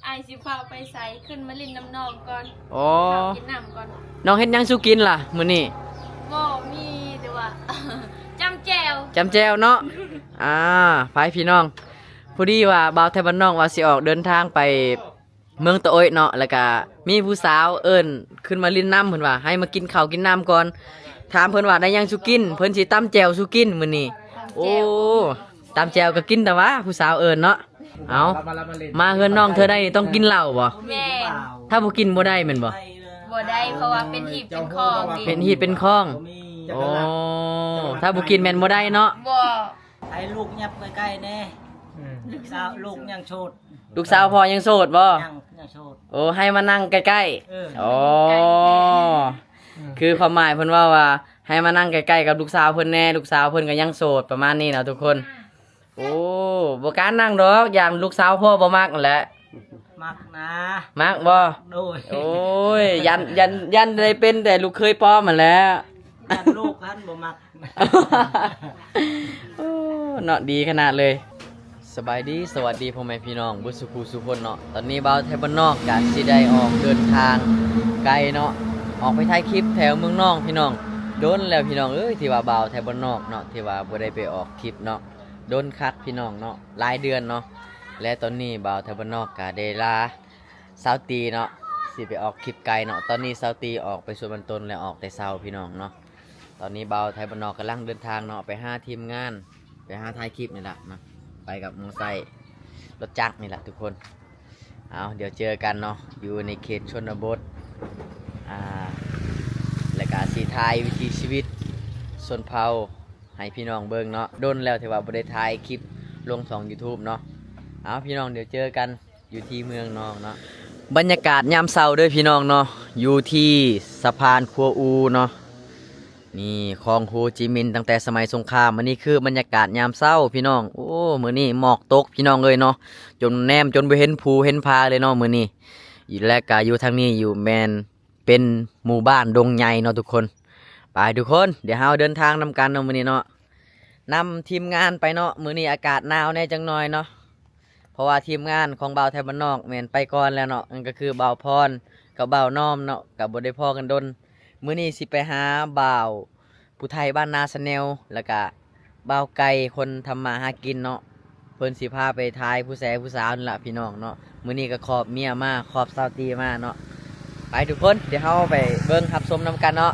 อายสิฟ้าไปใส่ขึ้นมาลินน้ำนองก่อนอ๋อกินน้ำก่อนน้องเฮ็ดหยังสู้กินล่ะมื้อนี้บ่มีแต่ว่า จำแจวเนาะไปพี่น้องพอดีว่าบ่าวไทยบ้านนอกว่าสิออกเดินทางไปเมืองตะโอยเนาะแล้วก็มีผู้สาวเอิ้นขึ้นมาลินน้ำเพิ่นว่าให้มากินข้าวกินน้ำก่อนถามเพิ่นว่าได้หยังสู้กินเพิ่นสิตำแจ่วสู้กินมื้อนี้โอ้ตำแจ่วก็กินแต่ว่าผู้สาวเอิ้นเนาะเอามาเฮือนน้องเธอได้ต้องกินเหล้าบ่แม่ถ้าบ่กินบ่ได้แม่นบ่ได้เพราะว่าเป็นหีบเป็นคองเป็นหีบเป็นคองโอ้ถ้าบ่กินแม่นบ่ได้เนาะบ่ให้ลูกยับใกล้ๆแน่ลูกยังโชดลูกสาวพ่อยังโสดบ่ยังโชดโอ้ให้มานั่งใกล้ๆโอ้คือความหมายเพิ่นว่าให้มานั่งใกล้ๆกับลูกสาวเพิ่นแน่ลูกสาวเพิ่นก็ยังโสดประมาณนี้นะทุกคนโอ้บ่กล้านั่งดอกอย่างลูกสาวพ่อบ่มักนั่นแหละมักนะมักบ่โดยโอ้ยยันได้เป็นแต่ลูกเคยป้อมนั่นแหละยันลูกท่านบ่มักโอ้เนาะดีขนาดเลยสบายดีสวัสดีพ่อแม่พี่น้องบุสุภูสุพนเนาะตอนนี้บ่าวไทยบ้านนอกกะสิได้ออกเดินทางไกลเนาะออกไปถ่ายคลิปแถวเมืองนอกพี่น้องโดนแล้วพี่น้องเอ้ยที่ว่าบ่าวไทยบ้านนอกเนาะที่ว่าบ่ได้ไปออกคลิปเนาะโดนคักพี่น้องเนาะหลายเดือนเนาะและตอนนี้บ่าวไทยบ้านนอกกะได้ลาสาวตีเนาะสิไปออกคลิปไกลเนาะตอนนี้สาวตีออกไปสวนบรรทนแล้วออกแต่เช้าพี่น้องเนาะตอนนี้บ่าวไทยบ้านนอกกำลังเดินทางเนาะไปหาทีมงานไปหาถ่ายคลิปนี่แหละนะไปกับมอไซค์รถจักรนี่แหละทุกคนเอาเดี๋ยวเจอกันเนาะอยู่ในเขตชนบทและกาสีไทยวิถีชีวิตชนเผ่าให้พี่น้องเบิ่งเนาะโดนแล้วที่ว่าบ่ได้ถ่ายคลิปลง2 YouTube เนาะเอาพี่น้องเดี๋ยวเจอกันอยู่ที่เมืองนองเนาะบรรยากาศยามเช้าเด้อพี่น้องเนาะอยู่ที่สะพานคัวอูเนาะนี่คลองโฮจิมินห์ตั้งแต่สมัยสงครามอันนี้คือบรรยากาศยามเช้าพี่น้องโอ้มื้อนี้หมอกตกพี่น้องเอ้ยเนาะจนแนมจนบ่เห็นภูเห็นพาเลยเนาะมื้อนี้อยู่และก็อยู่ทางนี้อยู่แมนเป็นหมู่บ้านดงใหญ่เนาะทุกคนไปทุกคนเดี๋ยวเฮาเดินทางนำกันเนาะมื้อนี้เนาะนำทีมงานไปเนาะมื้อนี้อากาศหนาวแน่จังหน่อยเนาะเพราะว่าทีมงานของบ่าวไทยบ้านนอกแม่นไปก่อนแล้วเนาะนั่นก็คือบ่าวพรกับบ่าวน้อมเนาะก็บ่ได้พ้อกันดนมื้อนี้สิไปหาบ่าวผู้ไทยบ้านนาสแนลแล้วก็บ่าวไก่คนทำมาหากินเนาะเพิ่นสิพาไปทายผู้แสผู้สาวนี่ล่ะพี่น้องเนาะมื้อนี้ก็ขอบเมียมาขอบสาวตีมาเนาะไปทุกคนเดี๋ยวเฮาไปเบิ่งรับชมนำกันเนาะ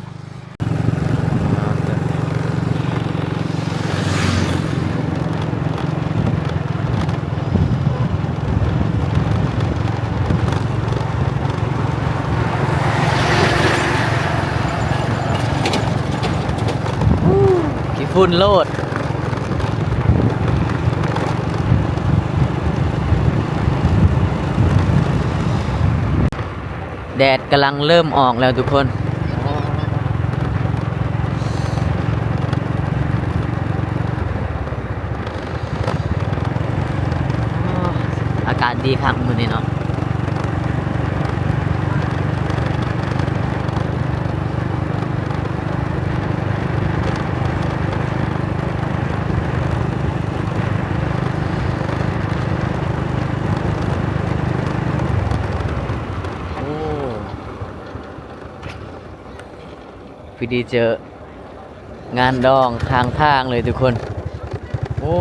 ฝุ่นโลดแดดกำลังเริ่มออกแล้วทุกคนอากาศดีครับมื้อนี้เนาะพี่ดีเจองานดองทางเลยทุกคนโอ้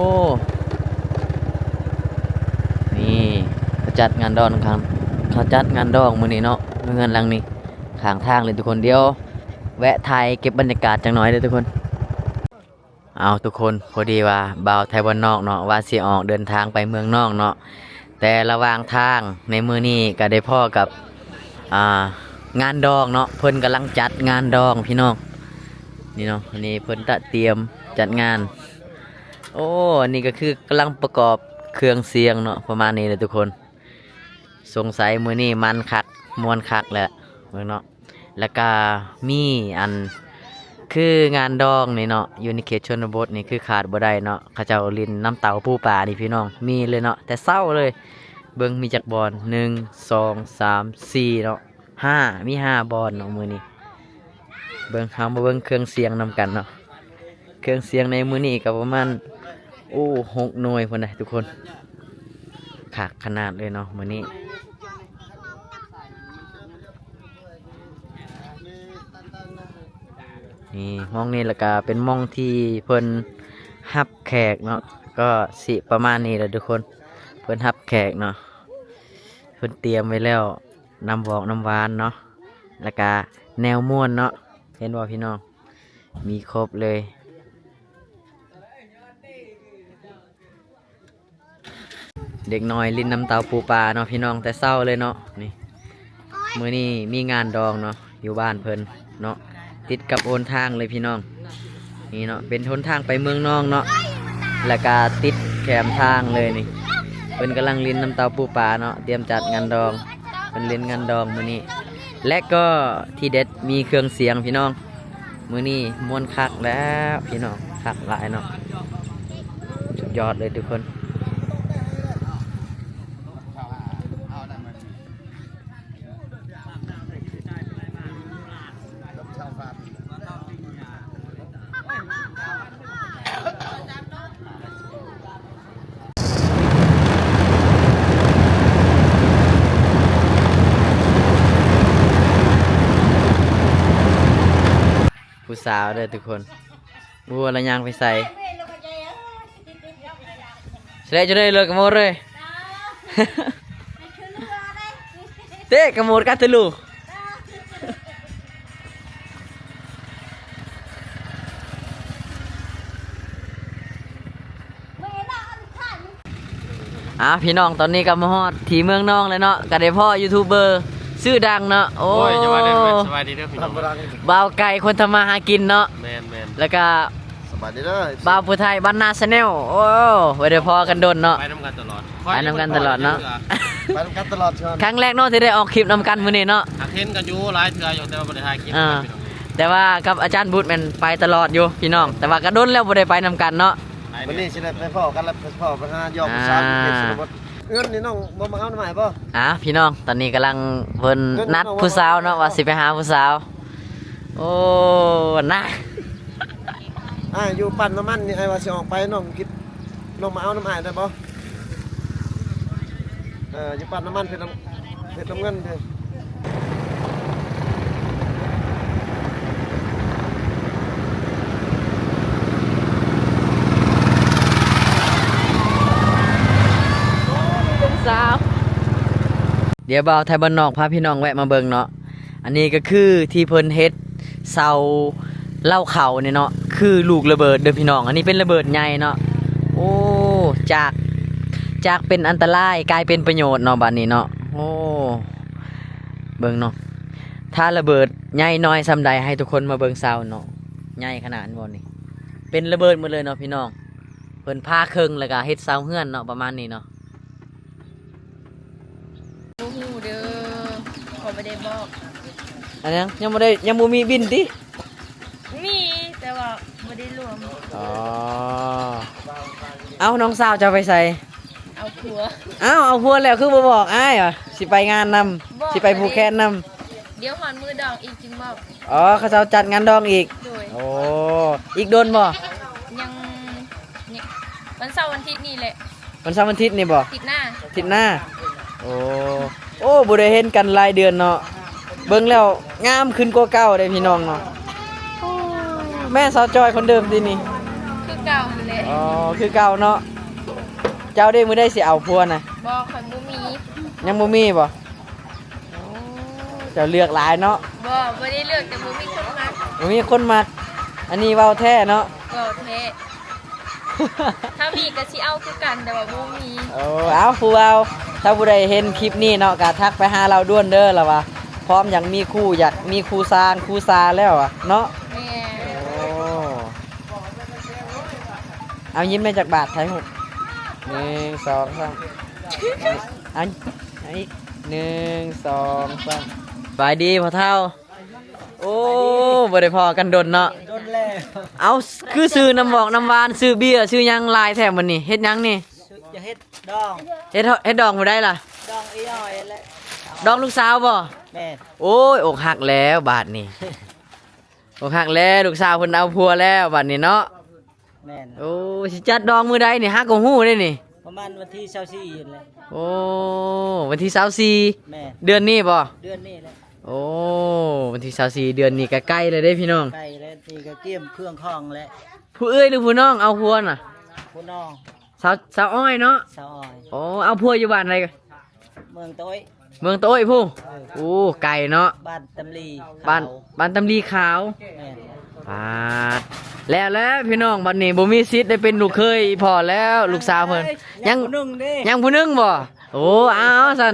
นี่เขาจัดงานดองเขาจัดงานดองมื้อนี้เนาะเงินหลังนี้ทางเลยทุกคนเดียวแวะถ่ายเก็บบรรยากาศจังหน่อยเลยทุกคนเอาทุกคนพอดีว่าบ่าวไทยบ้านนอกเนาะว่าสิออกเดินทางไปเมืองนอกเนาะแต่ระหว่างทางในมื้อนี้ก็ได้พ่อกับงานดองเนาะเพิ่นกำลังจัดงานดองพี่น้องนี่เนาะอันนี้เพิ่นเตรียมจัดงานโอ้อันนี้ก็คือกำลังประกอบเครื่องเสียงเนาะประมาณนี้เลยทุกคนสงสัยมื้อนี้มันคักม่วนคักแหละเบิ่งเนาะแล้วก็มีอันคืองานดองนี่เนาะอยู่ในเขตชนบทนี่คือขาดบ่ได้เนาะเขาเจ้าลินน้ำเต้าปูปลานี่พี่น้องมีเลยเนาะแต่เศร้าเลยเบิ่งมีจักบอล1 2 3 4เนาะ5มี5บอลเนาะมื้อนี้เบิ่งเฮามาเบิ่งเครื่องเสียงนำกันเนาะเครื่องเสียงในมื้อนี้ก็ประมาณ6 หน่วยพุ่นน่ะทุกคนคักขนาดเลยเนาะมื้อนี้ นี่มองนี่แล้วก็เป็นมองที่เพิ่นฮับแขกเนาะก็สิประมาณนี้แหละทุกคนเพิ่นฮับแขกเนาะเพิ่นเตรียมไว้แล้วน้ำบอกน้ำหวานเนาะแล้วก็แนวม่วนเนาะเห็นว่าพี่น้องมีครบเลยเด็กน้อยลิ้นน้ำเตาปูปลาเนาะพี่น้องแต่เศร้าเลยเนาะนี่มื้อนี้มีงานดองเนาะอยู่บ้านเพิ่นเนาะติดกับโอนทางเลยพี่น้องนี่เนาะเป็นหนทางไปเมืองนองเนาะแล้วก็ติดแคมทางเลยนี่เพิ่นกำลังลิ้นน้ำเตาปูปลาเนาะเตรียมจัดงานดองเพิ่นเล่นงานดองมื้อนี้และก็ที่เด็ดมีเครื่องเสียงพี่น้องมื้อนี้ม่วนคักแล้วพี่น้องคักหลายเนาะสุดยอดเลยทุกคนผู้สาวเด้อทุกคนบัวละยางไปใส่เสร็จจะได้เลยกระโมดเลย เต้กระโมดกัดทะลุพี่น้องตอนนี้ก็มาฮอดที่เมืองน้องเลยเนาะก็ได้พ่อยูทูบเบอร์ชื่อดังเนาะโอ้ยสบายดีเด้อพี่น้องบ่าวไก่คนทำมาหากินเนาะแมนแล้วก็สบายดีเด้อบ่าวผู้ไทยบ้านนาชาแนลโอ้ไว้ได้พอกันโดนเนาะไปนำกันตลอดเนาะไปนำกันตลอดเชิญครั้งแรกเนาะที่ได้ออกคลิปนำกันมื้อนี้เนาะหักเห็นกันอยู่หลายเทื่ออยู่แต่ว่าบ่ได้ถ่ายคลิปแต่ว่ากับอาจารย์บุตรแม่นไปตลอดอยู่พี่น้องแต่ว่าก็โดนแล้วบ่ได้ไปนำกันเนาะวันนี้สิได้ไปพ่อกันแล้วไปพ่อไปหายอมสาวเพชรสุรบดเงินนี่น้องบ่มาเอาหน่อยบ่พี่น้องตอนนี้กำลังเพิ่นนัดผู้สาวเนาะว่าสิไปหาผู้สาวโอ้นะอยู่ปั่นน้ำมันนี่ไอ้ว่าสิออกไปน้องคิดน้องมาเอาน้ำอ้ายได้บ่อยู่ปั่นน้ำมันเพชรน้ำเงินเด้อเดี๋ยวบ่าวไทยบ้านนอกพาพี่น้องแวะมาเบิ่งเนาะอันนี้ก็คือที่เพิ่นเฮ็ดเสาเล่าเขาเนี่ยเนาะคือลูกระเบิดเด้อพี่น้องอันนี้เป็นระเบิดใหญ่เนาะโอ้จากเป็นอันตรายกลายเป็นประโยชน์เนาะบัดนี้เนาะโอ้เบิ่งเนาะถ้าระเบิดใหญ่น้อยซำใดให้ทุกคนมาเบิ่งเสาเนาะใหญ่ขนาดนี้บ่นี่เป็นระเบิดหมดเลยเนาะพี่น้องเพิ่นพาเครื่องแล้วก็เฮ็ดเสาเฮือนเนาะประมาณนี้เนาะเด้อขอไม่ได้บอก อันนี้ยังบ่มีบินติมีแต่ว่าไม่ได้รวมเอาน้องสาวจะไปใส่เอาผัวเอาผัวแล้วคือบ่บอกอ้ายเหรอสิไปงานนำสิไปภูแคนนำเดี๋ยวหอนมือดองอีกจริงบอกเขาจะจัดงานดองอีกโอ้อีกโดนบ่ยังวันเสาร์วันอาทิตย์นี่แหละวันเสาร์วันอาทิตย์นี่บ่อาทิตย์หน้าโอ้บ่ได้เห็นกันรายเดือนเนาะเบิ่งแล้วงามขึ้นกว่าเก่าเด้พี่น้องเนาะแม่สาวจอยคนเดิมตินี่คือเก่าแหละคือเก่าเนาะเจ้าได้มื้อได้สิเอาผัวน่ะบ่ค่อยบ่มียังบ่มีบ่เจ้าเลือกหลายเนาะบ่ได้เลือกแต่บ่มีคนมักบ่มีคนมักอันนี้เว้าแท้เนาะเว้าแท้ถ้ามีก็สิเอาคือกันแต่ว่าบ่มีเอาผู้เอาถ้าผู้ใดเห็นคลิปนี้เนาะก็ทักไปหาเราด่วนเด้อล่ะว่าพร้อมอยากมีคู่อยากมีคู่สร้างคู่ซาแล้วอ่ะเนาะแม่เอายิ้มได้จากบาทไทยหุบ1 2 3อันอีก1 2 3บายดีพ่อเฒ่าโอ้บ่ได้พอกันดนเนาะดนแล้วเอาคือซื้อน้ำบอกน้ำหวานซื้อเบียร์ซื้อหยังลายแถมมื้อนี้เฮ็ดหยังนี่จะเฮ็ดดองเฮ็ดดองบ่ได้ล่ะดองอีอ้อยแหละดองลูกสาวบ่แม่โอ้ยอกหักแล้วบาดนี้อกหักแล้วลูกสาวเพิ่นเอาผัวแล้วบาดนี้เนาะแม่นโอ้สิจัดดองมื้อใดนี่ฮักก็ฮู้ได้นี่ประมาณวันที่24นั่นแหละโอ้วันที่24แม่เดือนนี้บ่เดือนนี้แหละโ โอ้วันที่24เดือนนี้ก็ใกล้เลยเด้พี่น้อง ไก่แล้วนี่ก็เกี่ยมเครื่องข้องแล้ว ผู้เอ้ยหรือผู้น้องเอาพัวน่ะ ผู้น้อง สาวอ้อยเนาะ สาวอ้อย โอ้เอาพัวอยู่บ้านอะไรกัน เมืองโต้ย เมืองโต้ยผู้โอ้ไก่เนาะ บ้านตำลี บ้าน ขว บ้านตำลีขาว แม่น อ่าแล้วพี่น้องบัดนี้บ่มีสิทธิ์ได้เป็นลูกเคยพอแล้วลูกสาวเพิ่นยัง ผู้หนึงเด้ ยังผู้หนึงบ่โอ้เอาสั่น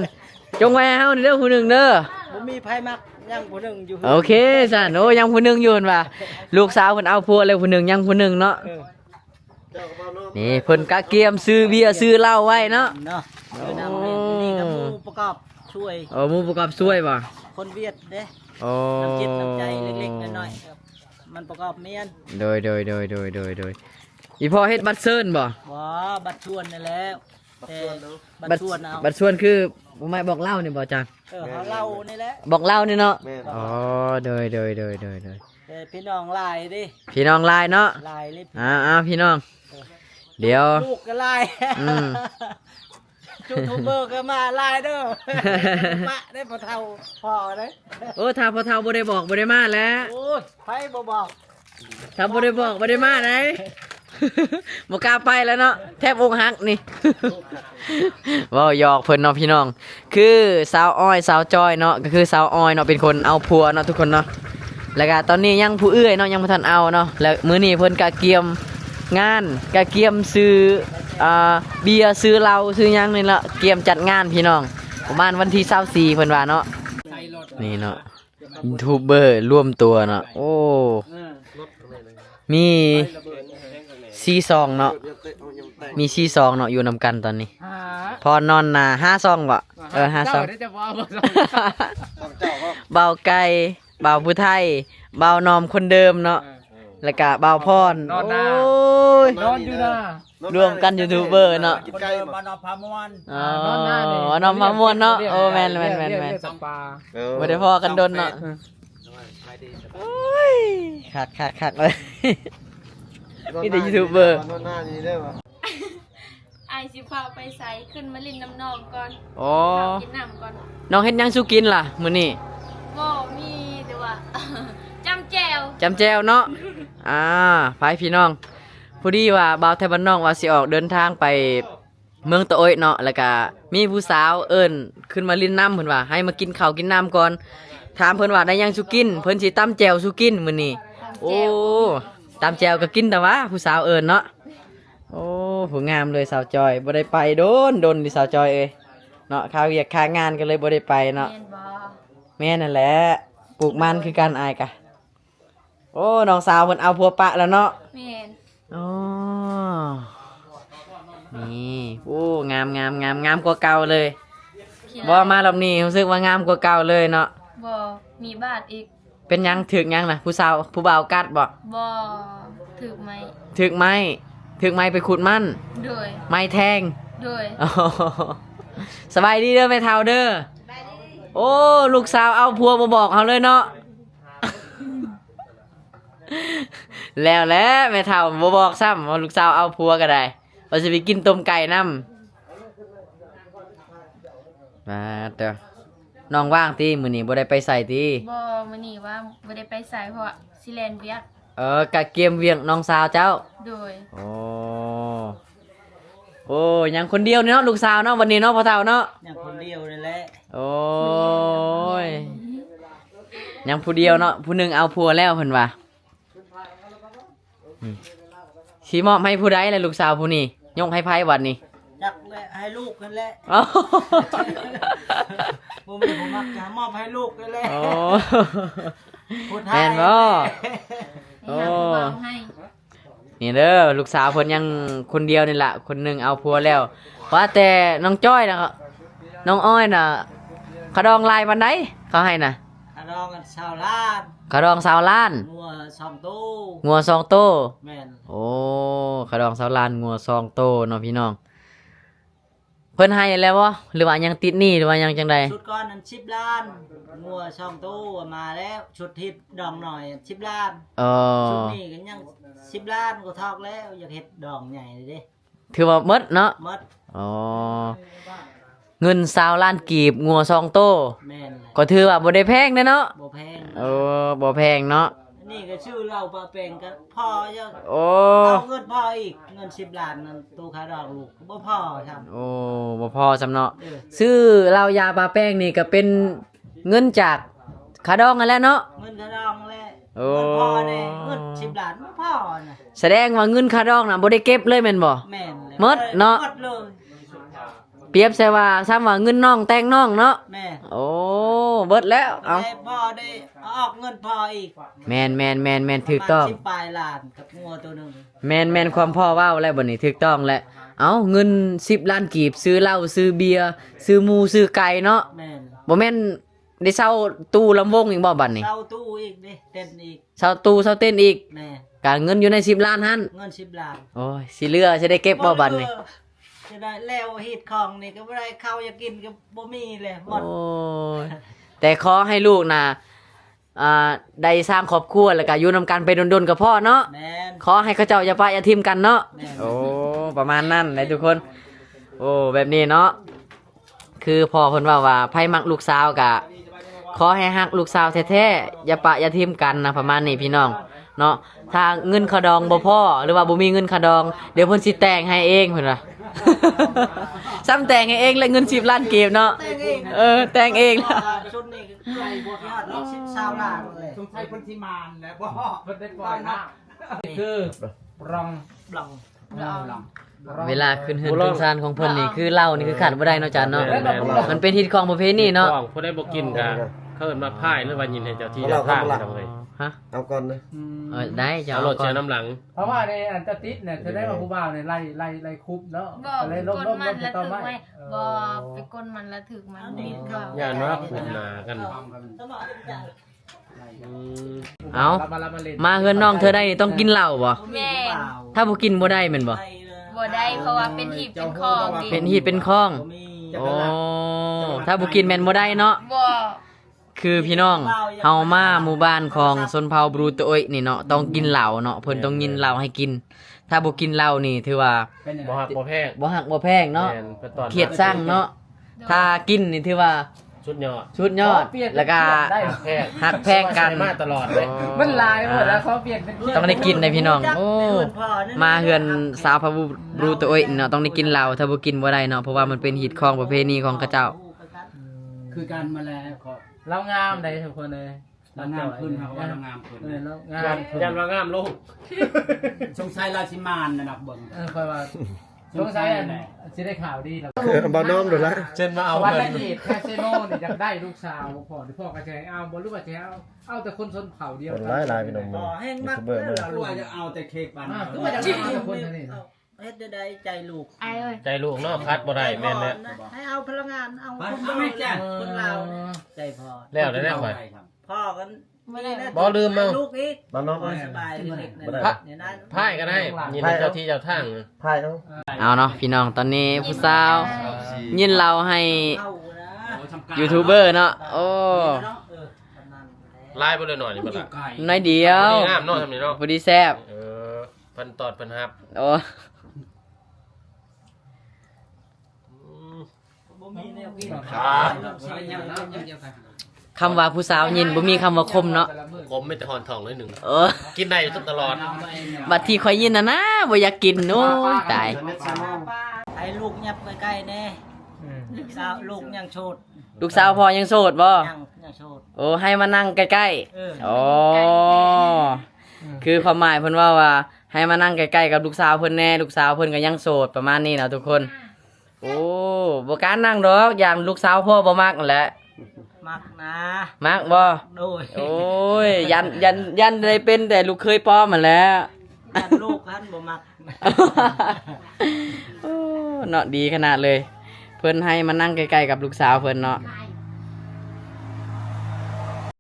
จงไว้ให้เฮานี่เด้อผู้หนึงเด้อ บ่มีไผมักยังผู้หนึงอยู่ โอเคสั่นโอ้ยังผู้หนึงอยู่หั่นว่าลูกสาวเพิ่นเอาผัวแล้วผู้หนึงยังผู้หนึงเนาะ เออ นี่เพิ่นกะเกียมซื้อเบียร์ซื้อเหล้าไว้เนาะ เนาะเออนำนี่ก็ผู้ประกอบช่วย โอ้หมู่ประกอบช่วยบ่ คนเวียดเด้ โอ้ น้ำจิตน้ำใจเล็กๆน้อยๆครับมันประกอบเมียน โดยอีพ่อเฮ็ดบัตรเซิร์นบ่ บ่บัดชวนนั่นแหล้วแต่บัดชวนเอา บัตรชวนคือบ่ไม่บอกเล่านี่บ่อาจารย์ เขาเล่านี่แหละ บอกเล่านี่เนาะ แม่น อ๋อโดย แต่พี่น้องลายดิ พี่น้องลายเนาะ ลายลิบ พี่น้อง เดี๋ยว ลูกก็ลาย อืม ยูทูบเบอร์ก็มาลายเด้อ มาได้พอเท่าพอเลย โอ้ถ้าพ่อเฒ่าบ่ได้บอกบ่ได้มาแล้ว โอ้ยไผบ่บอก ถ้าบ่ได้บอกบ่ได้มาไหน บ่กล้าไปแล้วเนาะแทบอกหักนี่ เว้าหยอกเพิ่นเนาะพี่น้อง คือสาวอ้อยสาวจอยเนาะก็คือสาวอ้อยเนาะเป็นคนเอาผัวเนาะทุกคนเนาะแล้วก็ตอนนี้ยังผู้เอื้อยเนาะยังบ่ทันเอาเนาะแล้วมื้อนี้เพิ่นก็เกียมงานก็เกียมซื้อเบียร์ซื้อเหล้าซื้อหยังนี่ละเกียมจัดงานพี่น้องประมาณวันที่24เพิ่นว่าเนาะนี่เนาะยูทูบเบอร์ร่วมตัวเนาะโอ้มี4ซองเนาะมี4ซองเนาะอยู่นำกันตอนนี้พอนอนน่ะ5ซองบ่5ซอง ต้องเจ้าครับ เบาไก่เบาผู้ไทยเบานอมคนเดิมเนาะแล้วก็เบาพรโอ้ย นอนอยู่นะ รวมกันยูทูบเบอร์เนาะ กิน คน ไก่ เดิม บ่ มานอนพามวน อ๋อนอมมามวนเนาะโอ้แม่น สปา บ่ได้พอกันดนเนาะโอ้ยคักเลย มีแต่ยูทูบเบอร์ นอนหน้านี่ได้บ่ ไอายสิพาไปใส่ขึ้นมาลินน้ำนองก่อน โอ้ ข้าวกินน้ำก่อน น้องเฮ็ดหยังสู้กินล่ะมื้อนี้ บ่มีแต่ว่า จำแจว จำแจวเนาะไปพี่น้องพอดีว่าบ่าวไทยบ้านนอกว่าสิออกเดินทางไปเมืองตะโอยเนาะแล้วก็มีผู้สาวเอิ้นขึ้นมาลิ้นน้ำเพิ่นว่าให้มากินข้าวกินน้ำก่อนถามเพิ่นว่าได้หยังสุกินเพิ่นสิตำแจวสุกินมื้อนี้โอ้ตำแจวก็กินแต่ว่าผู้สาวเอิ้นเนาะโอ้ผู้งามเลยสาวจอยบ่ได้ไปโดนดิสาวจอยเอ้ยเนาะข้าวเวียกข้างานก็เลยบ่ได้ไปเนาะ แม่นบ่ แม่นั่นแหละปลูกมันคือการอายกะโอ้น้องสาวเพิ่นเอาผัวปะแล้วเนาะ แม่น อ๋อนี่โอ้งามกว่าเก่าเลย ขี้ บ่มารอบนี้รู้สึกว่างามกว่าเก่าเลยเนาะ บ่มีบาทอีก เป็นหยังถึกหยังน่ะผู้สาวผู้บ่าวกัดบ่ บ่ถึกไหม ถึกไม้ไปขุดมัน โดย ไม้แทง โดย อ๋อสบายดีเด้อแม่เฒ่าเด้อโอ้ลูกสาวเอาผัวมาบอกเขาเลยเนาะ แล้วแหละแม่เฒ่าบ่บอกซ้ำว่าลูกสาวเอาผัวก็ได้ว่าสิไปกินต้มไก่นำมาเด้อน้องว่างติมื้อนี้บ่ได้ไปใส่ติ บ่มื้อนี้ว่าบ่ได้ไปใส่เพราะว่าสิแลนเวียก กะเกมเวียงน้องสาวเจ้า โดย โอ้ยังคนเดียวเนาะลูกสาวเนาะวันนี้เนาะพ่อเฒ่าเนาะ อย่างคนเดียวนี่แหละ โอ้ยยังผู้เดียวเนาะผู้หนึงเอาผัวแล้วเพิ่นว่าสิมอบให้ผู้ใดล่ะลูกสาวผู้นี้ยกให้ไผบัดนี้ จักแหละให้ลูกนั่นแหละ อ๋อ ผมไม่ผมมักจะมอบให้ลูกนั่นแหละ โอ้ พูดไท แม่ ย นบ่ ให้หาผู้บ่าวให้ นี่เด้อลูกสาวเพิ่นยังคนเดียวนี่ล่ะคนหนึงเอาผัวแล้วว่าแต่น้องจ้อยน่ะน้องอ้อยน่ะเขาดองลายวันใดเขาให้น่ะ อะดองกันชาวล้าน เขาดอง20ล้าน งัวสองตู้ งัว2โตว แม่น โอ้เขาดอง20ล้านงัว2โตวเนาะพี่น้องเพิ่นให้แล้วบ่หรือว่ายังติดหนี้หรือว่ายังจังใด ชุดก้อนนั้น10 ล้านงัวสองตู้มาแล้วชุดทิพย์ดองหน่อย10 ล้าน เอ ชุด อ นี้ก็ยัง10 ล้านก็ทอกแล้วอยากเฮ็ดดองใหญ่เลยเด้ ถือว่าหมดเนาะ หมด อ๋อ เงิน20ล้านกีบงัว2โต แม่นเลย ก็ถือว่าบ่ได้แพงเด้อเนาะ บ่แพง บ่แพงเนาะ นี่ก็ชื่อเราปลาเป็นก็พ่อจะ โอ้ เอาเงินพ่ออีกเงิน10ล้านนั่นตู้ขายดอกลูกบ่พ่อครับ โอ้บ่พอสำเนาะ เออ ซื้อเหล้ายาปลาแป้งนี่ก็เป็นเงินจากขาดองนั่นแหละเนาะ เงินขายดอกแหละ โอ้ เงินพ่อเนี่ยเงิน10ล้านบ่พ่อน่ะ แสดงว่าเงินขาดองน่ะบ่ได้เก็บเลยแม่นบ่ แม่นเลย หมดเนาะ หมดเลย เปรียบใส่ว่าซ้ำว่าเงินน้องแต่งน้องเนาะ แม่ โอ้เบิดแล้วเอา ได้พ่อได้เอาออกเงินพ่ออีก แม่นถูกต้อง ประมาณ10ปลายล้านกับงัวตัวหนึง แม่นความพ่อเว้าแล้วบัดนี้ถูกต้องแล้วเอาเงิน10ล้านกีบซื้อเหล้าซื้อเบียร์ซื้อหมูซื้อไก่เนาะ แม่น บ่แม่นได้เช่าตู้ลำวงอีกบ่บัดนี้ เช่าตู้อีกดิเต้นอีก เช่าตู้เช่าเต้นอีก แม่ การเงินอยู่ใน10ล้านหั่น เงิน10ล้าน โอ้ยสิเหลือสิได้เก็บบ่บัดนี้ จะได้แล้วฮีดของนี่ก็บ่ได้ข้าวอยากกินก็บ่มีเลยหมด โอ้ยแต่ขอให้ลูกน่ะได้สร้างครอบครัวแล้วก็อยู่นำกันไปดนๆกับพ่อเนาะ แม่น ขอให้เขาเจ้าอย่าปะอย่าทิมกันเนาะ แม่น โอ้ประมาณนั้นเลยทุกคน โอ้แบบนี้เนาะคือพ่อเพิ่นว่าไผมักลูกสาวกะขอให้ฮักลูกสาวแท้ๆอย่าปะอย่าทิมกันนะประมาณนี้พี่น้องเนาะถ้าเงินขาดองบ่พอหรือว่าบ่มีเงินขาดองเดี๋ยวเพิ่นสิแต่งให้เองเพิ่นว่า ซ้ำแต่งให้เองเลยเงิน10ล้านกีบเนาะ แต่งเอง แต่งเองล่ะ ชุดนี้ก็ใส่บวกยอดลูก10ล้านเลย สงสัยเพิ่นสิมานแหล้วบ่เพิ่นได้ปล่อยนะคือรอง บลัง รอง เวลาขึ้นเฮือนขึ้นศาลของเพิ่นนี่คือเหล้านี่คือขาดบ่ได้เนาะจันเนาะมันเป็นฮิตของประเพณีเนาะ ของผู้ได้บ่กินก็เขาเอิ้นมาพายหรือว่ายินให้เจ้าที่เจ้าทางไปทำเลย ฮะ เอาก่อนนะ ได้จะ เอา เอา รถ ก่อ เชีย น น้ำหลัง เพราะว่าในอันจะติดเนี่ยจะได้ว่าผู้บ่าวเนี่ยไล่คุบเนาะ บ่ เลย ไป ล้ม กด ล้ม มั ล้ น ม แล้ว ต่อ ถึก ไม้ ไหมบ่ไปกดมันแล้วถึกมันนี่ก็ ย่านว่าขุดหนากัน สมองจะ อืม เอา มาเล่น มาเฮือนน้องเธอได้นี่ต้องกินเหล้าบ่ แม่ ถ้าบ่กินบ่ได้แม่นบ่ บ่ได้เพราะว่าเป็นหีบเป็นของดิ เป็นฮีตเป็นข้อง มี โอ้ถ้าบ่กินแม่นบ่ได้เนาะ บ่ คือพี่น้องเฮามาหมู่บ้านของชนเผ่าบรูโตยนี่เนาะต้องกินเหล้าเนาะเพิ่นต้องยินเหล้าให้กิน ถ้าบ่กินเหล้านี่ถือว่า เป็นยังไง บ่ฮักบ่แพง บ่ฮักบ่แพงเนาะ แม่นเพิ่นตอน เขียดสร้างเนาะถ้ากินนี่ถือว่า ชุดยอด ชุดยอดแล้วก็ แพง ฮักแพงกัน มาตลอดเลย มันลายหมดแล้วเขาเปลี่ยนเป็น ต้องได้กินเลยพี่น้อง โอ้ มาเฮือนสาวพระบรูโตยเนาะต้องได้กินเหล้าถ้าบ่กินบ่ได้เนาะเพราะว่ามันเป็นฮีตของประเพณีของเขาเจ้า คือการมาแล้วเรางามได้ทุกคนเลยเรางามขึ้นครับว่าเรางามขึ้นเรางาม ยันว่างามลง สงสัยราชิมานนะนักบ่งคอยว่าสงสัยสิได้ข่าวดีแล้ว บ่น้อมเด้อละ เช่นมาเอา วัน เงิ ละ น จีบแคสเซโนเนี่ยอยากได้ลูกสาวพ่อที่พ่อกระจายเอาบ่รู้ว่าจะเอาแต่คนชนเผ่าเดียว คนหลายๆพี่น้อง ต่อแห้งมาก เบอร์มา รู้ว่าจะเอาแต่เค้กปันรู้ว่าจะเอาแต่คนนี้ เฮ็ดได้ใจลูก ไอ้เอ้ย ใจลูกเนาะพัดบ่ได้แม่นแล้ว ให้เอาพลังงานเอาคน เอาไม่จ้ะ คนลาวใจพอ แล้วได้แล้วข่อย พ่อกัน บ่ลืมเอา ลูกอีก บ่น้อมเอา สบายเด็กๆ บ่ได้ เนี่ยนั้น พายก็ได้ยินให้เจ้าที่เจ้าทาง พายเอา เอาเนาะพี่น้องตอนนี้ผู้สาวยินเหล้าให้ เข้านะ ยูทูบเบอร์เนาะโอ้ ลายบ่เลยหน่อยนี่บ่ล่ะ น้อยเดียว นี่งามเนาะทำนี่เนาะ พอดีแซ่บ เพิ่นตอดเพิ่นฮับ โอ้ บ่มีแนวกิน คำว่าผู้สาวยินบ่มีคำว่าคมเนาะ ผมไม่แต่หอนทองเลยหนึ่ง เออ กินได้อยู่ตลอด บัดที่ข่อยยินน่ะนะบ่อยากกินโอ้ยตาย ให้ลูกยับใกล้ๆแน่สาวลูกยังโชด ลูกสาวพ่อยังโสดบ่ ยังโชด โอ้ให้มานั่งใกล้ เออ ๆโอ้คือความหมายเพิ่นว่าให้มานั่งใกล้ๆกับลูกสาวเพิ่นแน่ลูกสาวเพิ่นก็ยังโสดประมาณนี้นะทุกคน โอ้บ่กล้ารนั่งดอกอย่างลูกสาวพ่อบ่มักนั่นแหละ มักนะ มักบ่ โดย โอ้ยยันได้เป็นแต่ลูกเคยป้อมมันแหล้ว ยันลูกท่านบ่มัก โอ้เนาะดีขนาดเลย เพิ่นให้มานั่งใกล้ๆกับลูกสาวเพิ่นเนาะ ไ